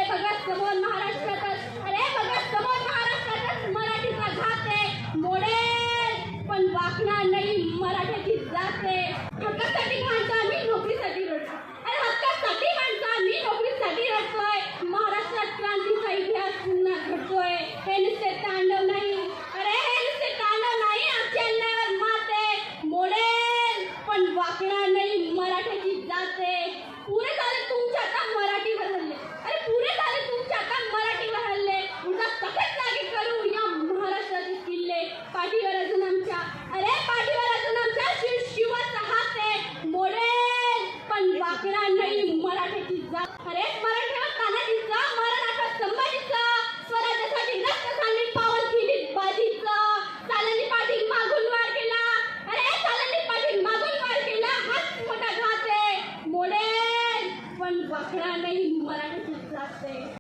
बघा समोर महाराष्ट्रातच, अरे बघा समोर महाराष्ट्रातच मराठीचा घात आहे. मोडेल पण वाकणार नाही मराठीची जात आहे. हक्कासाठी माणसं आम्ही नोकरीसाठी रडतो. अरे हक्कासाठी माणसं आम्ही नोकरीसाठी रडतोय. महाराष्ट्रात क्रांतीचा इतिहास पुन्हा घडतोय. हे नुसते तांडव नाही, अरे हे नुसते तांडव नाही, आमच्या अन्यायावर मात आहे. मोडेल पण वाकणार नाही मराठीची जात आहे. पुरे झाले तुमच्या आता मराठीवर हल्ले, अरे पुरे झाले तुमच्या आता मराठीवर हल्ले. उलटा सगळ्यात जागी करू या महाराष्ट्राचे किल्ले. पाठीवर अजून आमच्या, अरे पाठीवर अजून आमच्या शिवाचा हात आहे. मोडेल पण वाकणार नाही मराठीची जात. अरे मराठीवर तानाजीचा, मराठा संभाजीचा, स्वराज्यासाठी रक्त सांडली पावन केली बाजीचं. चालनी पाठीत मागून वार केला, अरे चालनी पाठीत मागून वार केला. हाच मोठा घात आहे. मोडेल पण वाकणार नाही मराठीची जात आहे.